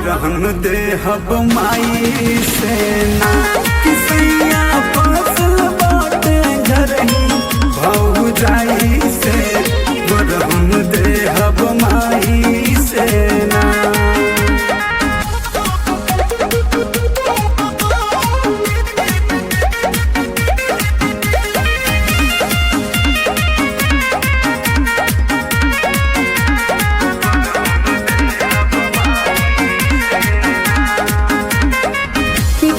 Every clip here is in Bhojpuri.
वरहन दे हब माई से ना किसैया फसल बाटे घर ही भाऊ जाई से वरहन दे हब माई से ना।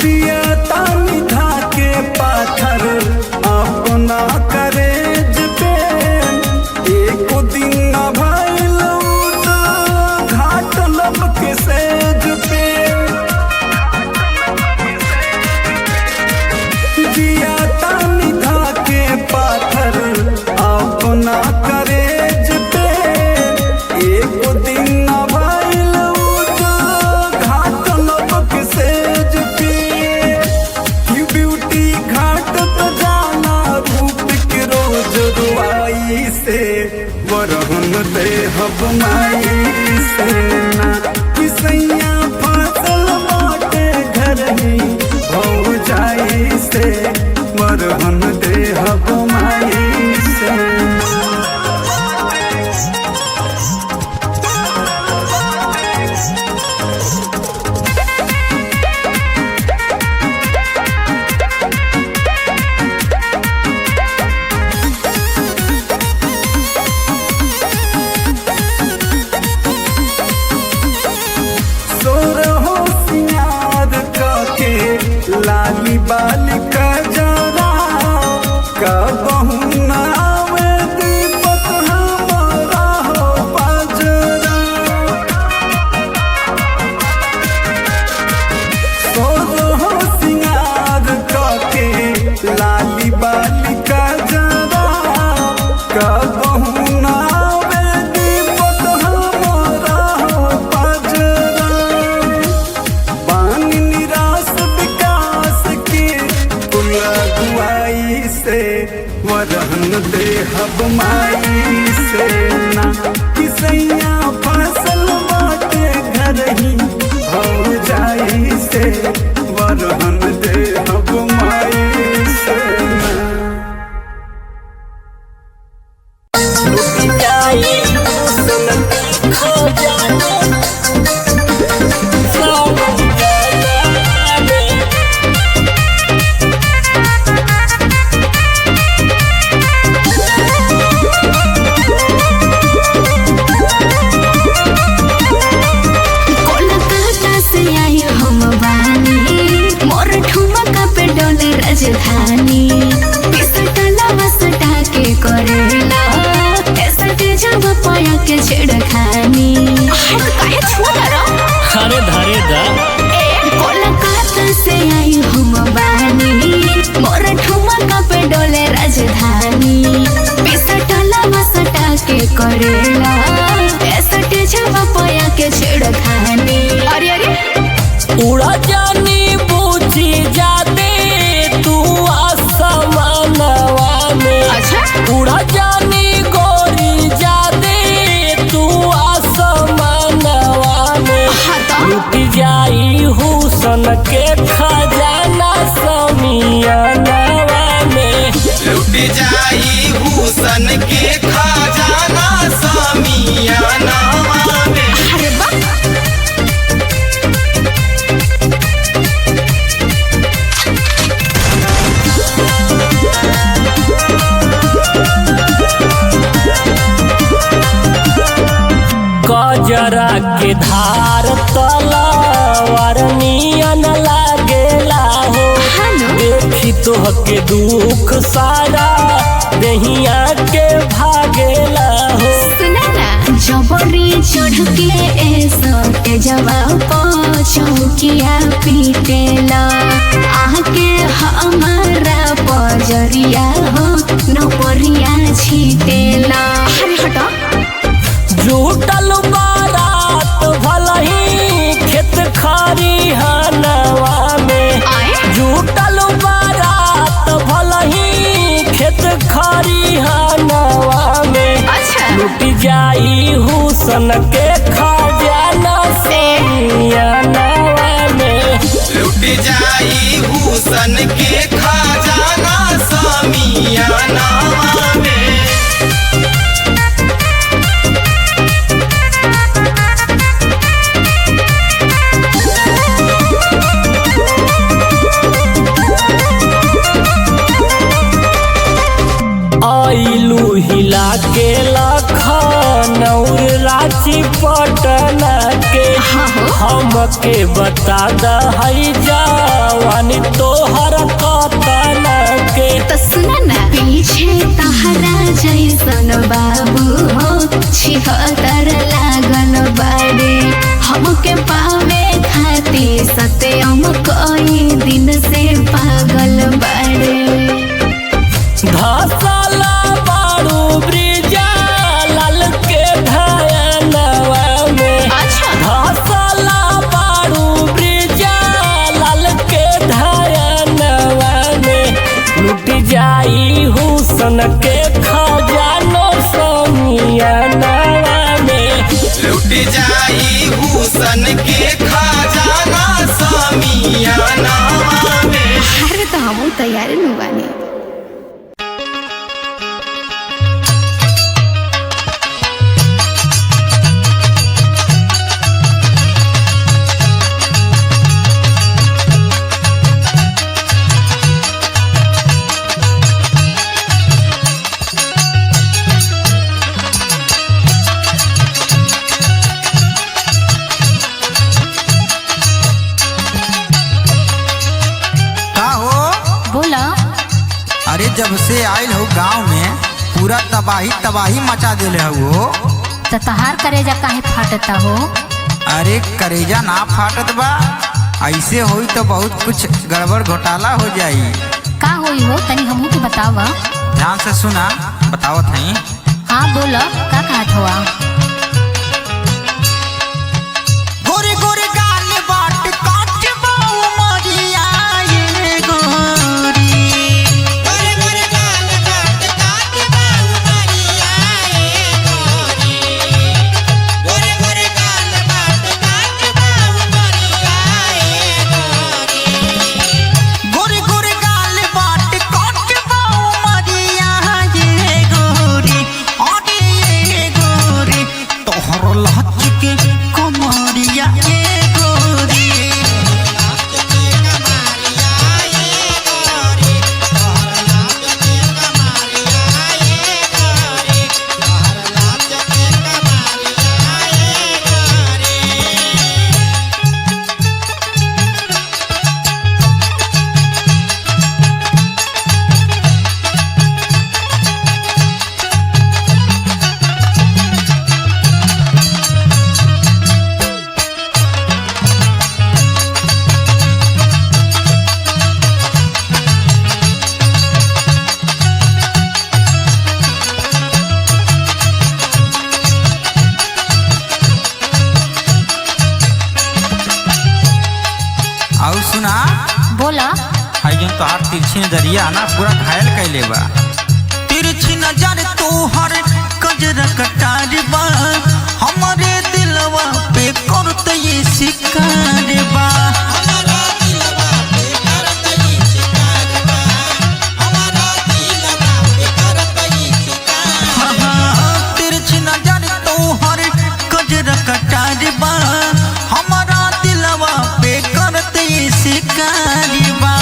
दिया तानी धाके पाथर अपना करेज पे एको दिन न भइल तो घाट लब के सेज पे। दिया तानी धाके पाथर अपना करेज पे एको दिन न भइल तो घाट लब के सेज पे। ब्यूटी घाट तो जाना रूप के रोज रुआई से वरहन दे हब माई से ना किसैया फसल बाटे घर ही हो जाई से वरहन दे हब माई से ना। लाली बाली का जरा कबहू न आवे दीपक हमारा हो बजरा। सोहो सिंगार के लाली बाली का जरा कबहू न आवे दीपक हमारा हो बजरा। बानी निराश गुआई से वरहन दे हब माई से ना किसैया फसल बाटे घर ही हो जाई से वरहन दे हब माई से ना। राजधानी पिसटला वसटा के करेला ऐसा के जब पाया के छेड़खानी काहे छोड़ा रो अरे धारे दा कोलकाता से आई हम बानी मोर ठुमका पे डोले राजधानी पिसटला वसटा के करेला ऐसा के जब पाया के छेड़खानी। अरे अरे उड़ा जानी बूझी जाते तू आसमानवा में। अच्छा उड़ा जानी गोरी जाते तू आसमानवा में। लुट जाई हुसन के खजाना समियानवा में। लुट जाई हुसन के खजाना समियानवा में। अरे वाह गजरा के धार तलवार नियन लागेला हो। देखी तोह के दुख सारा दहिया के भागेला हो। सुना ना जबरी चढ़ के ऐसा के जवाब चौकिया पीटेला आके हमारा पजरिया हो नौकरिया छीटेला। अरे हटा झूठल बारात भलही खेत खरिहानवा में। झूठल बारात भलही खेत खरिहानवा में। अच्छा लुट जाई हुसन के खजाना समियानवा में। लुट जाई हुसन के खजाना समियानवा में। आइलू हिला के लखनऊ रांची पटना के हमके बता दहई जवानी तोहर कतना के। तो सुना ना पीछे तहरा जैसन बाबू हो छिहत्तर लागल बाड़े हमके पावे खाती सत्यम कई दिन से पागल बाड़े। धसला बारू ब्रिजा लाल के धयनवा में। धसला बारू ब्रिजा लाल के धयनवा में। लुट जाई हुसन के खजानो समियानवा में। लुट जाई हुसन के खजाना समियानवा में। अरे तो हम तैयार न बानी। अरे जब से आयल हो गांव में पूरा तबाही मचा देले हो। तो तहार करेजा काहे फाटता हो? अरे करेजा ना फाटत बा, ऐसे होई तो बहुत कुछ गड़बड़ घोटाला हो जाई। का होई हो तनी हमहू के बतावा। ध्यान से सुना बतावत हई। हाँ बोला का कहत हुआ? गोरे गोरे गाल बाट काट बाऊ मरिया ये गोरी। गोरे गोरे गाल बाट काट बाऊ मरिया ये गोरी। गोरे गोरे गाल बाट काट बाऊ मरिया ये गोरी। गोरे गोरे गाल बाट काट बाऊ मरिया ये गोरी। आगे ये गोरी तोहर लहच के कमरिया ये गोरी। और सुना बोला हाई जन तोहार तिरछी नजरिया ना पूरा घायल कैले बा। तिरछी नजर तोहर कजरा कटार बा, हमारे दिलवा पे करत ये शिकार बा। तिरछी नजर तोहर कजरा कटार बा, हमारा दिलवा पे करत ये शिकार बा।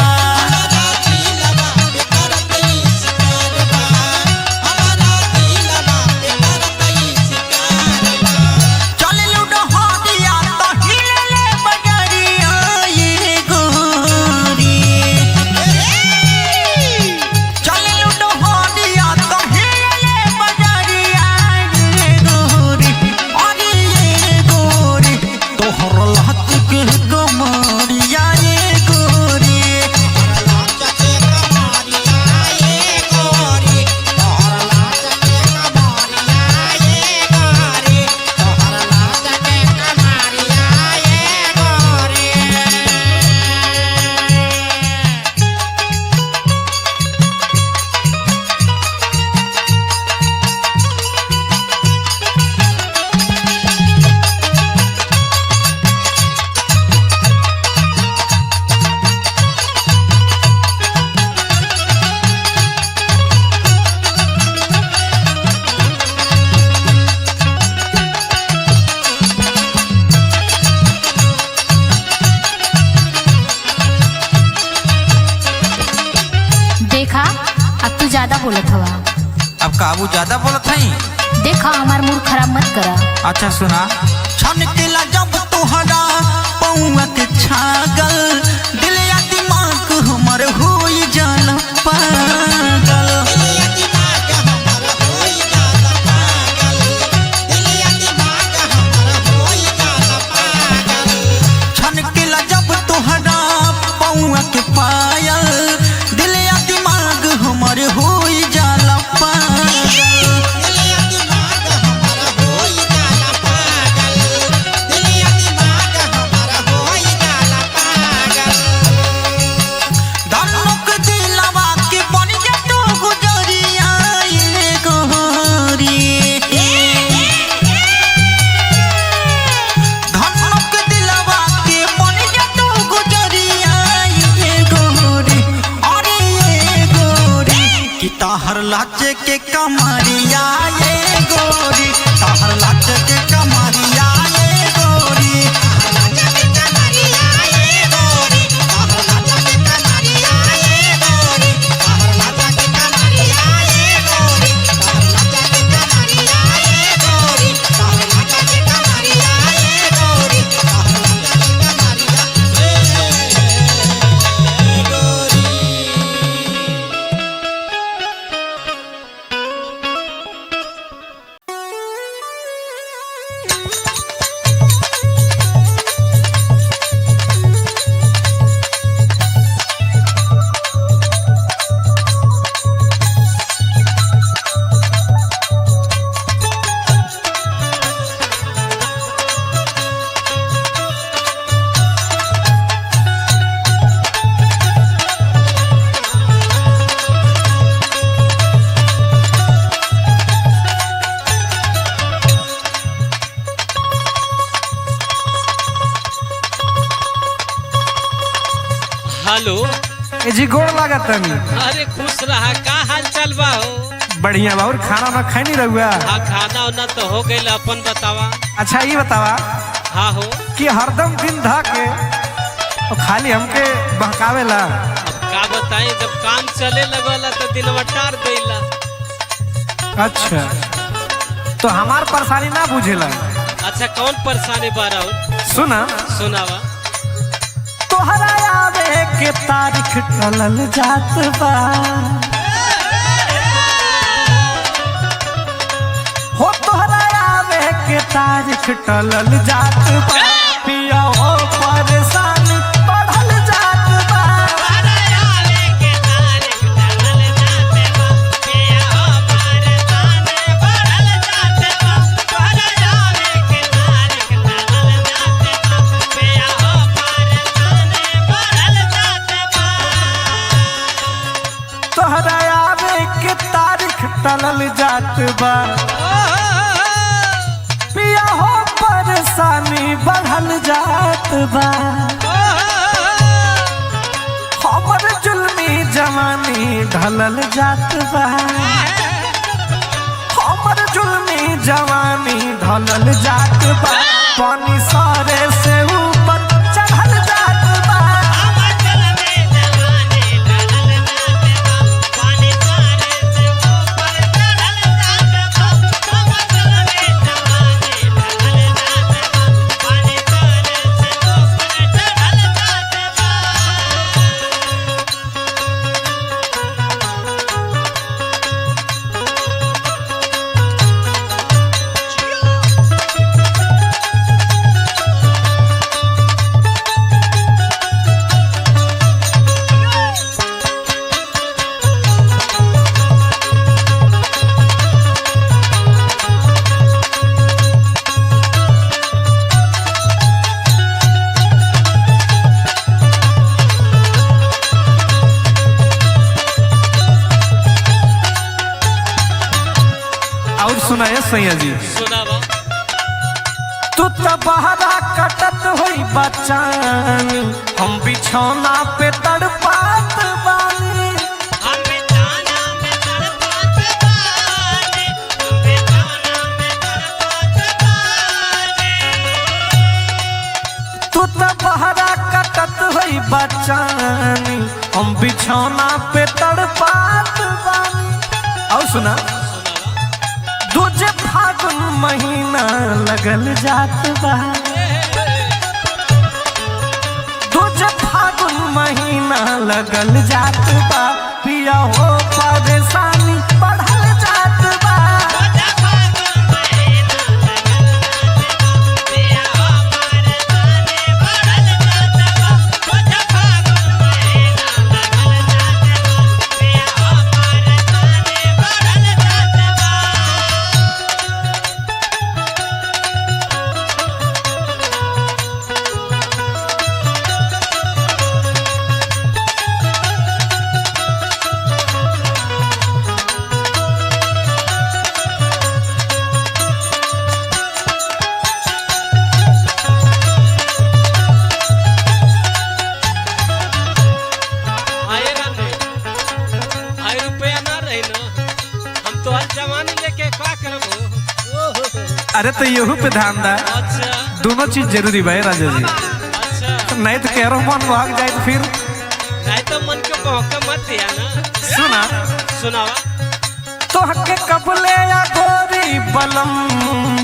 चल लूडो हादिया तो हिले ले बजरिया देखा अब तू ज्यादा बोलत हवा। अब काबू ज्यादा बोलत हई। देखा हमार मूड खराब मत करा। अच्छा सुना, छनकेला जब तोहरा पौआ के छागल, दिल या दिमाग हमर होई जाला पागल। छनकेला जब तोहरा पौआ के पायल, दिल या दिमाग हमर होई जाला पागल। ताहर लाचे के कमरिया ये गोरी, ताहर लाचे के कमरिया ये गोरी, हेलो जी गोड़ लागत तनी। अरे खुश रहा, का हाल चाल बा हो? बढ़िया बा। और खाना ना खाई नहीं रहुआ? हाँ खाना उना तो हो गई, अपन बतावा। अच्छा ये बतावा हाँ हो कि हरदम दिन धा के और खाली हमके बहकावेला। अब का बताएं, जब काम चले लगला तो दिनवा टार देला। अच्छा तो हमार परेशानी ना बुझेला। अच्छा कौन परेशानी बा रहा? सुना सुनावा। तोहरा आवे के तारीख टलल जात बा, हो तोहरा आवे के तारीख टलल जात बा, पिया हो परेशानी बढ़ल जात बा। तोहरा आवे के तारीख टलल जात बा, पिया हो परेशानी बढ़ल जात बा। हमर जुल्मी जवानी ढलल जात बा, हमर जुल्मी जवानी ढलल जात बा। पानी सारे से ऊपर चढ़ल जात बा। सुनाए सैया जी सुनावा। तू तो बहरा कटत होई बचान, हम बिछौना पे तड़पात बानी। तू तो बहरा कटत होई बचान, हम बिछौना पे तड़पात सुना दूजे फागुन महीना लगल जात बा दूजे फागुन महीना लगल जात बा पिया हो परेशानी बढ़ल जात बा अरे तो यहू पे ध्यान दा। अच्छा दोनों चीज जरूरी भाई राजा जी। अच्छा नहीं तो कह रहा हूँ मन भाग जाए तो फिर नहीं तो मन के भौंका मत दिया ना। सुना सुनावा तो हके कबले या गोरी बलम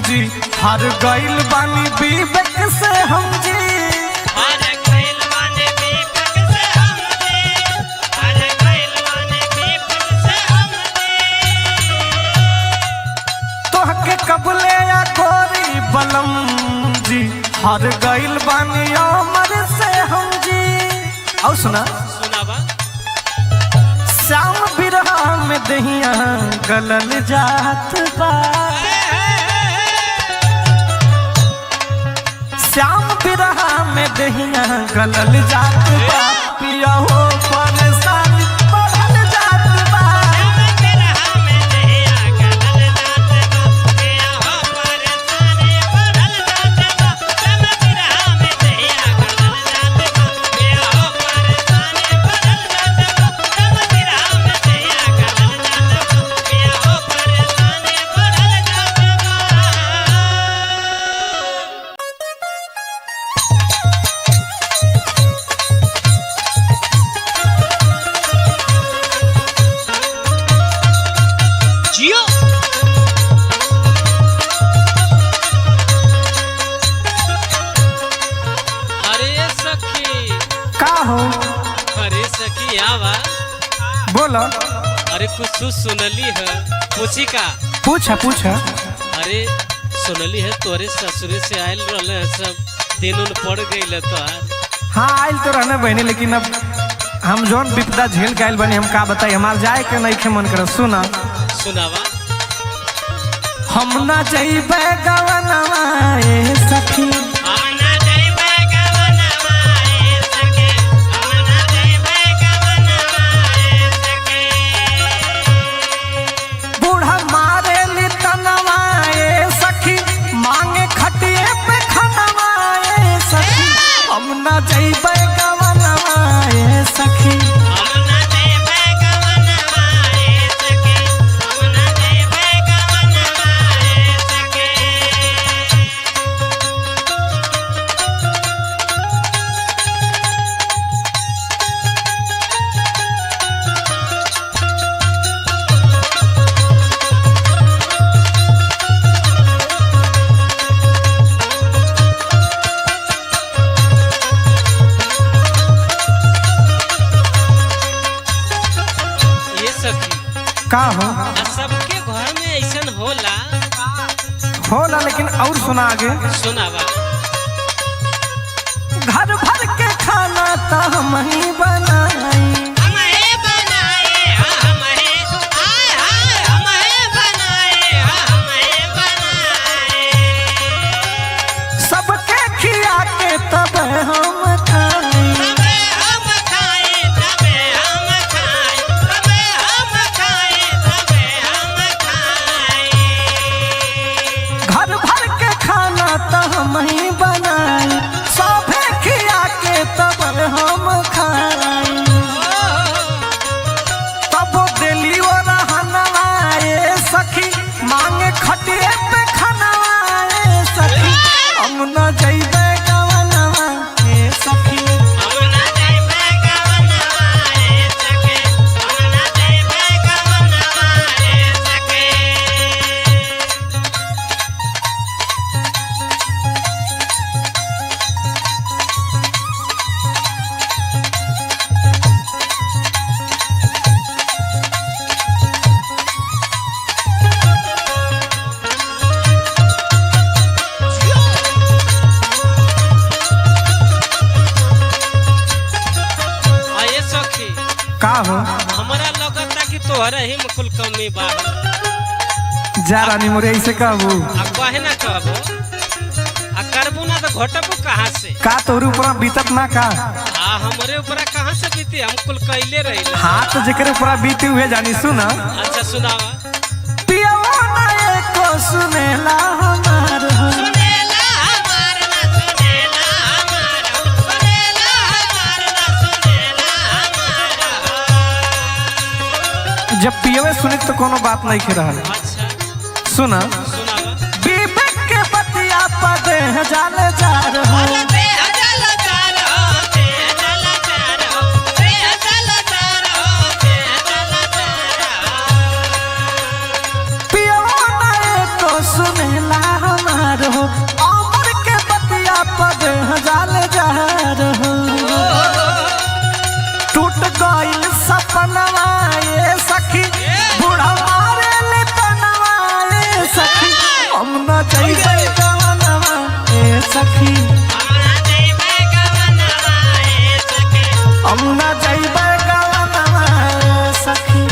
जी हर गइल बानी विवेक से हम जी तो हके कबले या गोरी बलम जी हर गइल बानी अमर से हम जी। और सुना सुनावा श्याम बिरहा में दहिया गलल जात बा श्याम बिरहा में दहिया गलल जात बा पिया हो परेशानी बढ़ल जात बा जियो अरे सखी का हो अरे सखी आवा बोलो अरे कुछ सुनली है पूछी का पूछा पूछा अरे सुनली है तोरे ससुरे से आयल रहले है सब दिन उन पड़ गई तोहार। हाँ आयल तो रहने बहने लेकिन अब हम जौन विपदा झेल गए बनी हम का बताई हमार जाए के नहीं के मन कर। सुना सुनावा हम ना जइबे गवनवा ए सखी बूढ़ा मारे ली तनवा ए सखी मांगे खटिए पे खनवा ए सखी हम ना जइबे गवनवा ए सखी का हो सबके घर में ऐसा होला लेकिन और सुना आगे सुनावा घर भर के खाना तो हम ही बनाई सबके खिया के तब हम खाई घर भर के खाना तो हम ही बनाई सबे खिया के तब हम खाई तब दिली वो रहनवाए सखी मांगे खटिए पे खनवाए सखी हम न जइबे गवनवा ए सखी तोहरे ही में कुल कमी बा। जा रानी मोरे ऐसे कहबू अब कहे ना कहबो आ करबू ना तो घटबू कहाँ से? का तोहरे ऊपर बीतत ना का? हमरे ऊपर कहाँ से बीती? हम कुल कैले रही। हाँ तो जेकरे ऊपर बीती हुए जानी सुना। अच्छा सुनावा। पियवा ना एको सुनेला हमार हो। जब पियवे सुने तो कोनो बात नहीं खे रहा। अच्छा सुना सुनावा। विवेक के बतिया पद जाले जा रहो। पियवा ना एको सुनेला हमार हो। अमर के बतिया पद जाले जा रहो। टूट गइल सपनवा ये सखी बूढ़ा मारे ले तनवा ये सखी। हम ना जइबे गवनवा ए सखी। हम ना जइबे गवनवा ए सखी।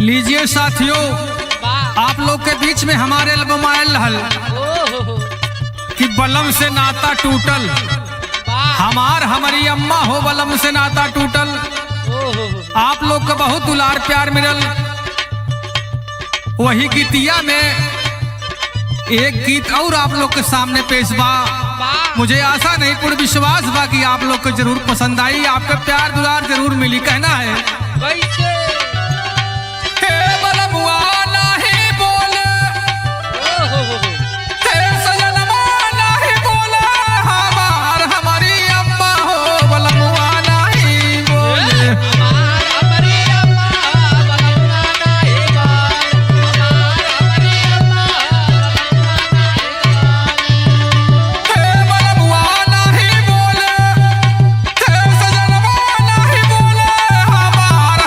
लीजिए साथियों, आप लोग के बीच में हमारे एल्बम आयल हल कि बलम से नाता टूटल। हमार हमारी अम्मा हो बलम से नाता टूटल। आप लोग को बहुत दुलार प्यार मिलल। वही गीतिया में एक गीत और आप लोग के सामने पेश बा। मुझे आशा नहीं पूर्ण विश्वास बा कि आप लोग को जरूर पसंद आई। आपका प्यार दुलार जरूर मिली। कहना है कैसे?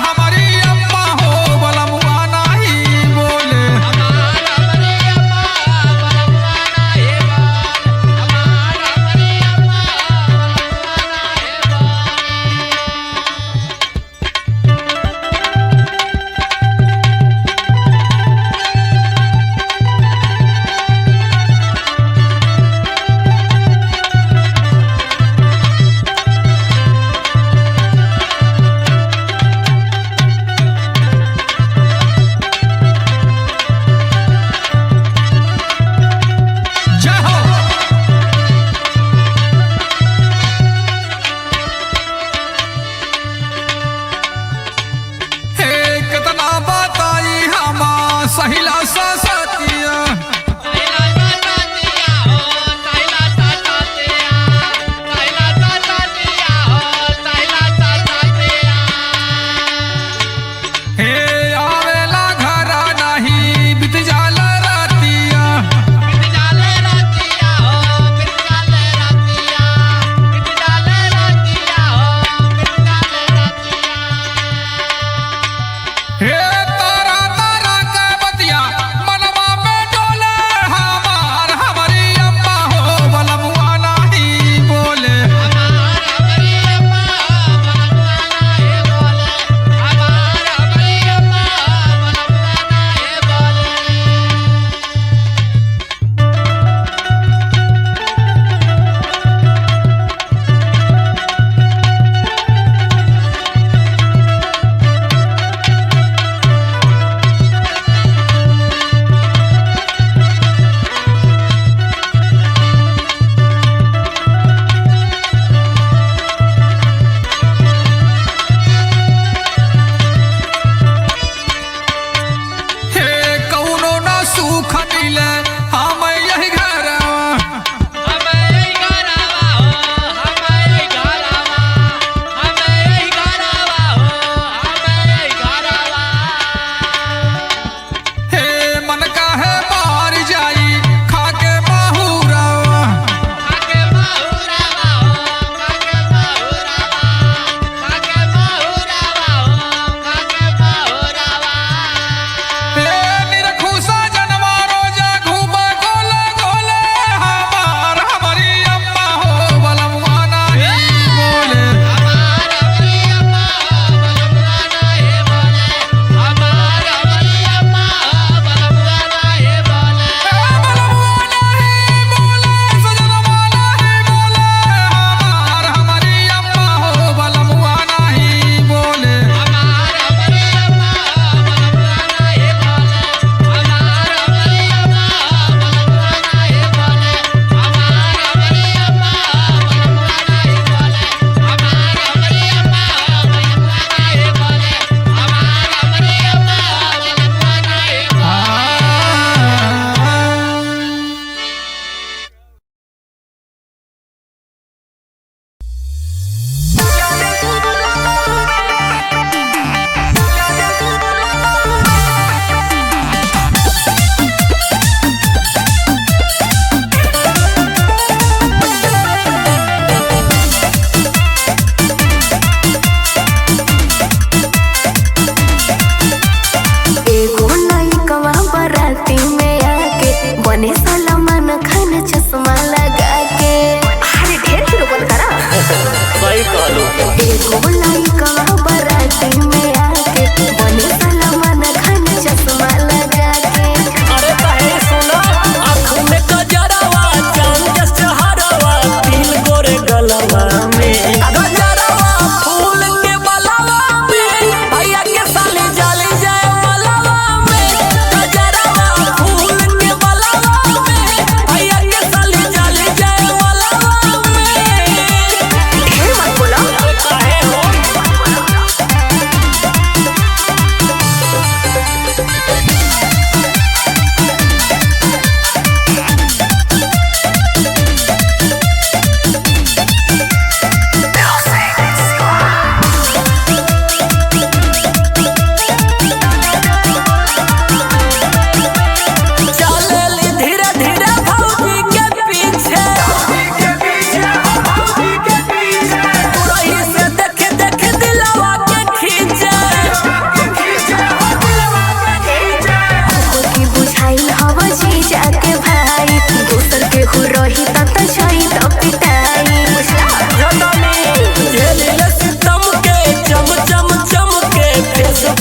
हमारी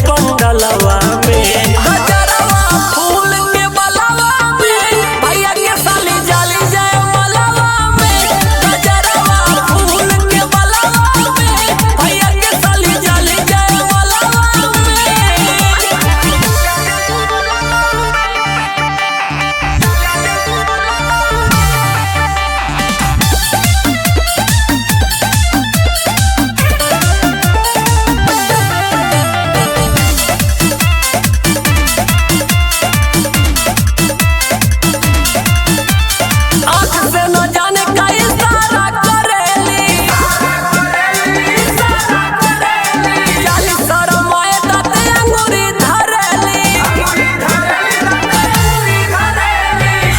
पंडलवा में गजरवा फूल के बलवा में भैया के साली जाली जाए मलवा में गजरवा फूल के बलवा में भैया के साली जाली जाए मलवा में। आँख से न जाने का इशारा करेली जाली शरमाए दाते अंगूरी धरेली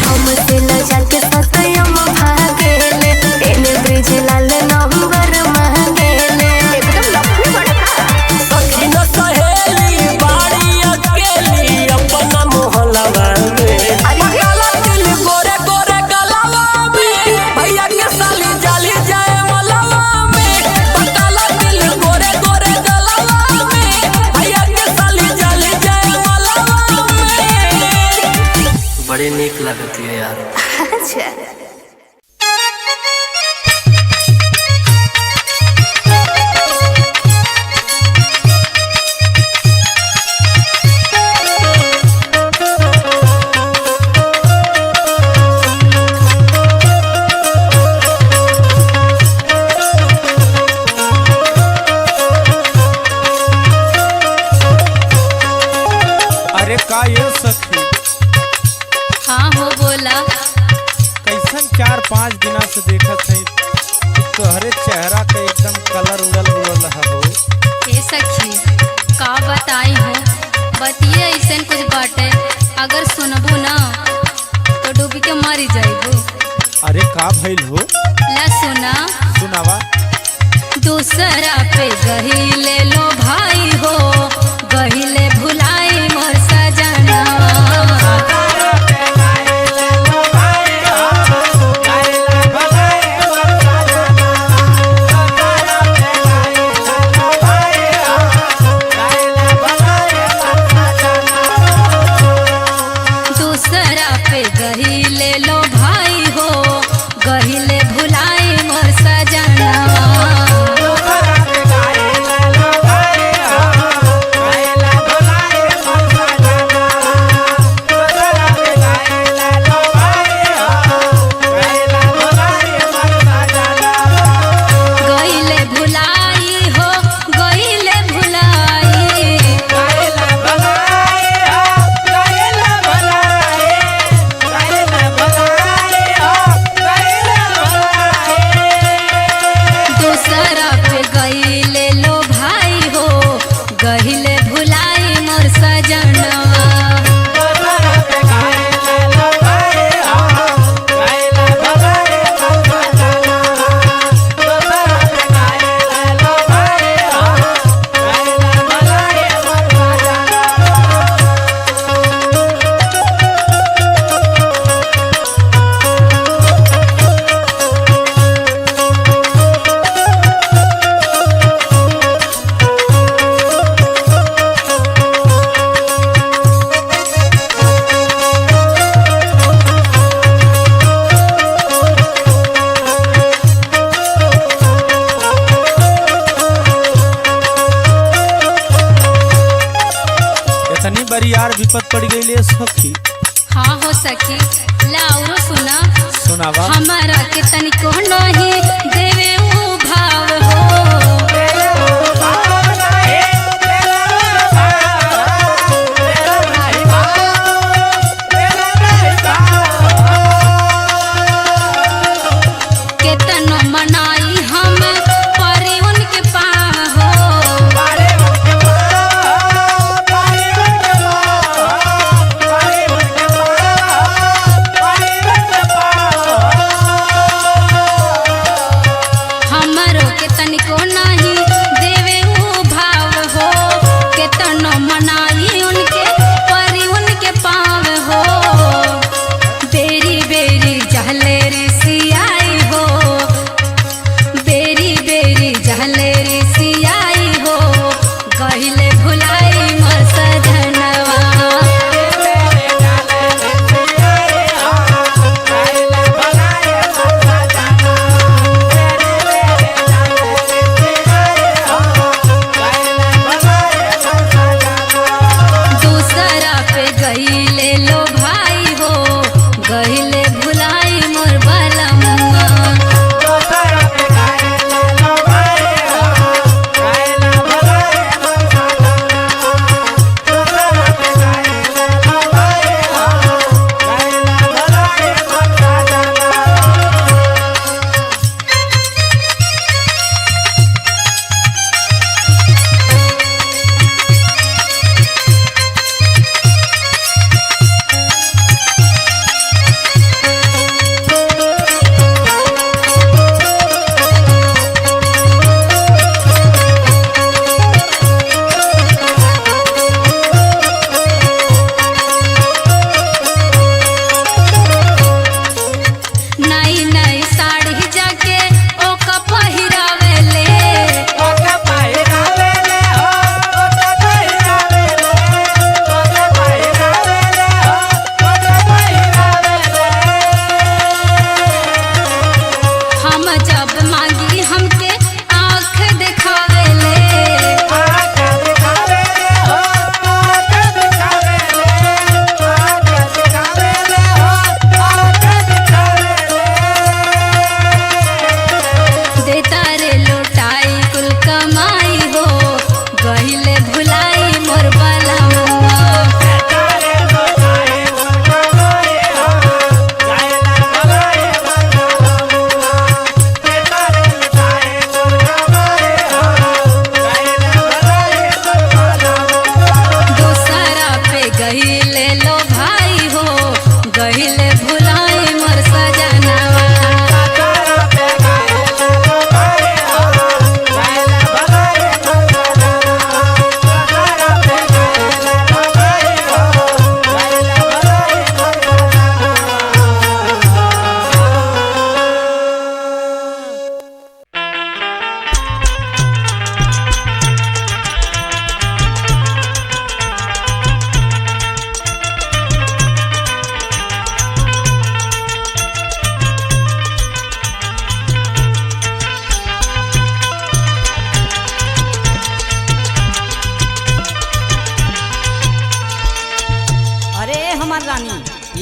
हमसे लजा के सतयम भागेले एने ब्रिज लाल नंबर मांगेले एकदम लफू बड़का सखी न सहेली बाड़ी अकेली अपना मोहल्ला में काला तिल गोरे गोरे गलवा में भैया के साली जाली जाए मलवा में काला तिल गोरे गोरे गलवा में भैया के साली जाली जाए मलवा में। बड़ी नीक लगती है यार। अच्छा अरे का ये सखी हाँ हो बोला। कैसन 4-5 दिना से देखत है तोहरे चेहरा के एकदम कलर उड़ल हो। ए सखी का बताई हो बतिए ऐसन कुछ बाटे अगर सुनबू ना तो डूब के मर जाइबू। अरे का भइल हो ला सुना सुनावा। दूसरा पे गहिले लो भाई हो गहिले भुलाई मोर सजना। दूसरा पे गहिले लो भाई हो गहिले भुलाई मोर सजना। गहिले भुलाई हो गहिले भुलाई दूसरा पे गहिले लो भाई हो गहिले भुलाई मोर सजनवा। इतनी बड़ी यार विपत पड़ गई ले सखी। हाँ हो सखी ला औरो सुना सुनावा। हमारा के तनिको नहीं देवे ऊ भाव हो। केतनो मनाई हम परी उनके पाँव हो। हमरो के तनिको नहीं देवे ऊ भाव हो। केतनो मनाई उनके परी उनके पाँव हो। बेरी बेरी जहले सियाई हो बेरी बेरी जहले सियाई हो गहिले भुलाई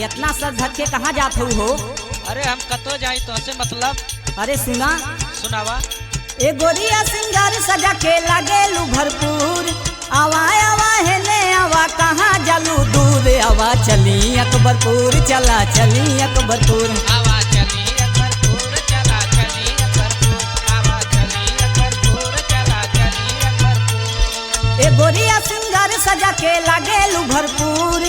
इतना सर धर के कहाँ जात हो? अरे हम कतो जाई तो से मतलब? अरे सुना सुनावा। ए गोरिया सिंगार सजा के लागेलू भरपूर, आवा आवा है ने आवा कहाँ जालू दूर, आवा चली अकबरपुर चला चली अकबरपुर, आवा चली अकबरपुर चला चली अकबरपुर, आवा चली अकबरपुर चला चली अकबरपुर। ए गोरिया सिंगार सजा के लागेलू भरपूर,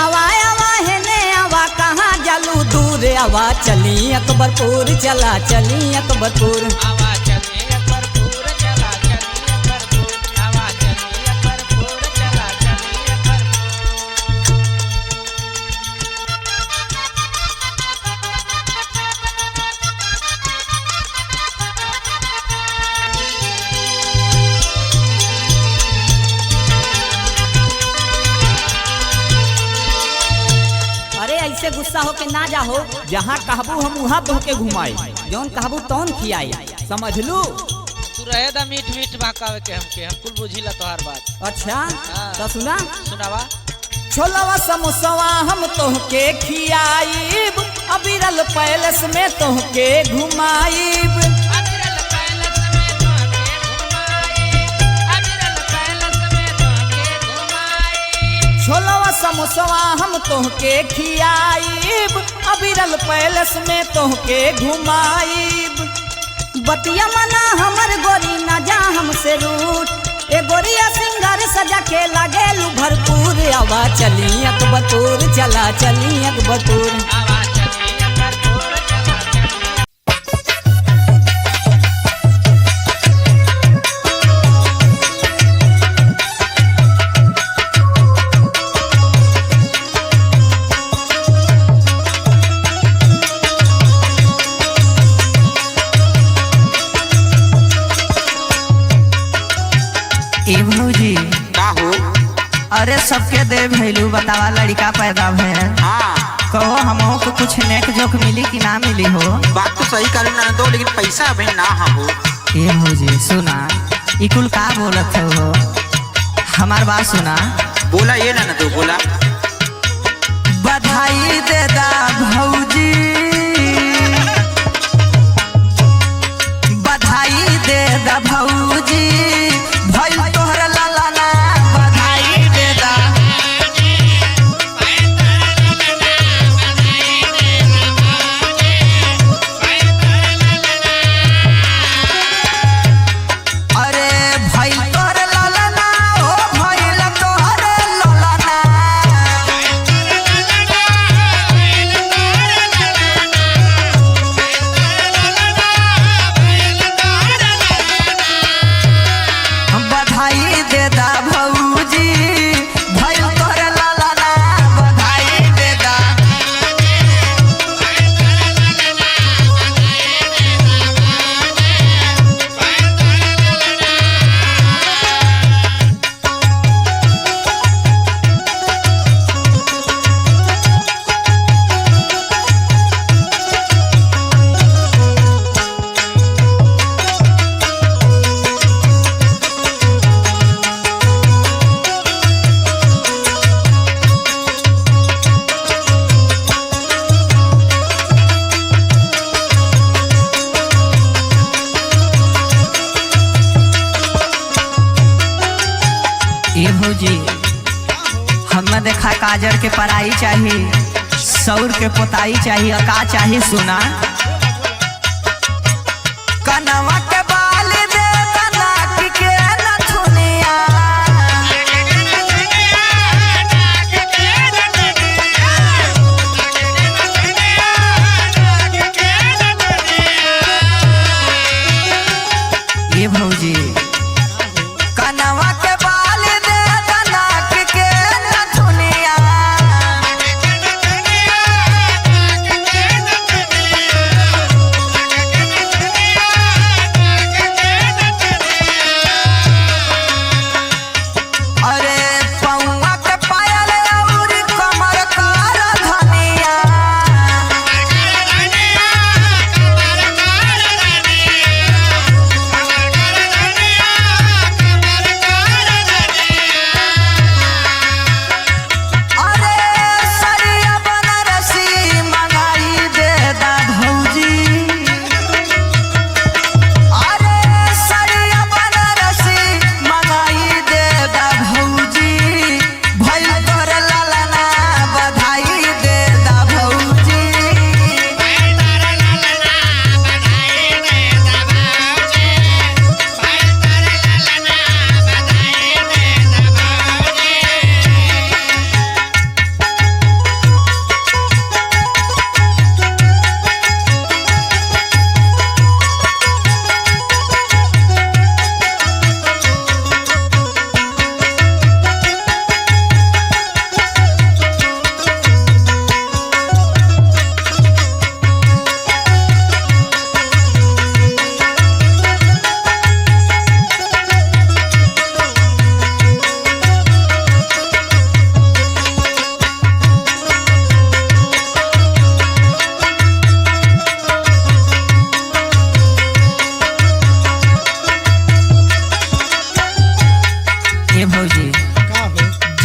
आवा आवा है ने आवा कहाँ जालू दूर, आवा चली अकबरपुर चला चली अकबरपुर, आवा चली अकबरपुर चला चली अकबरपुर, आवा चली अकबरपुर चला चली अकबरपुर। अरे ऐसे गुस्सा हो के ना जाहो, जहाँ कहबू हम वहाँ तो के घुमाई, जौन कहबू तौन खियाई, समझ लू। तू रहे दा मीठ मीठ बहकावे के हमके, हम कुल बुझिला तोहार बात। अच्छा तो सुना सुनावा। छोलावा समोसावा हम तोहके खियाईब, अबिरल पैलेस में तोहके घुमाईब, अबिरल पैलेस में तोहके घुमाई, अबिरल पैलेस में तोहके घुमाई। छोलावा समोसावा हम तोहके खियाईब, अबिरल पैलेस में तोहके घुमाईब, बतिया मना हमर गोरी ना जा हमसे रूठ, ए गोरिया सिंगार सजा के लागेलू भरपूर, आवा चली अकबरपुर चला चली अकबरपुर, आवा चली अकबरपुर चला चली। ए भौजी का हो? अरे सबके दे भैलू बतावा लड़का पैदा भैल, हाँ कहो हमो को कुछ नेक जोक मिली कि ना मिली हो? बात तो सही करू ना दो, लेकिन पैसा अभी ना हो। ए भौजी सुना, ई कुल का बोलत हो? हमार बात सुना। बोला ये ना तो बोला। बधाई दे दा भौजी, बधाई दे दा भौजी, भइल तोहर लाला ना, बधाई दे दा। अरे भइल तोहर लाला ना, ओ भइल तोहर लाला ना। बधाई दे दा भौजी, भइल तोहर लाला ना, बधाई दे दा। ए भौजी हमें देखा काजर के पढ़ाई चाहिए, सौर के पोताई चाहिए, का चाहिए सुना। कनवा के बाल दे नाक के नथुनिया, ए भौजी कनवा के बाल दे नाक के नथुनिया,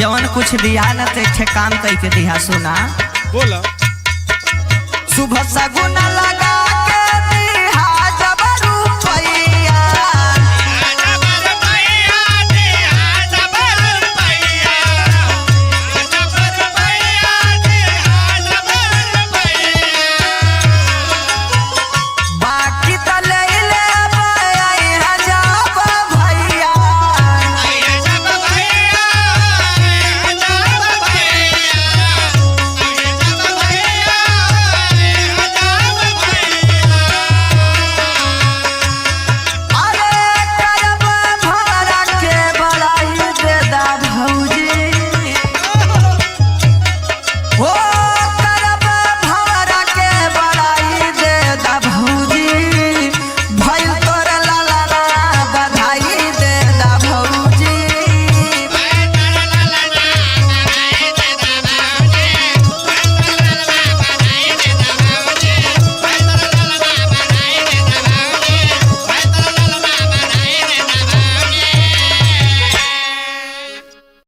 जवन कुछ दिया न तो एक काम कह के दिया सुना। बोला। सुबह सगुना लगा